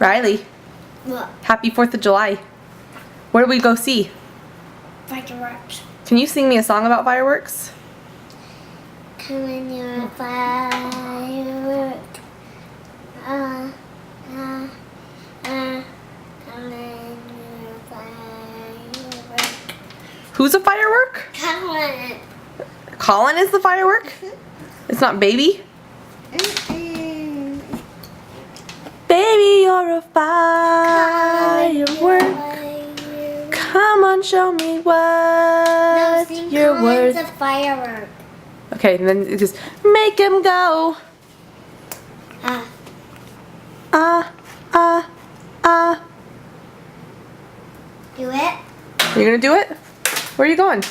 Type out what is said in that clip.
Riley, What? happy 4th of July. Where do we go see? Fireworks. Can you sing me a song about fireworks? Colin, you're a firework. Colin, you're a firework. Who's a firework? Colin. Colin is the firework? It's not baby? Baby, you're a firework. Come on, show me what you're worth. Colin's a firework. Okay, and then just make him go. Do it. Are you gonna do it? Where are you going?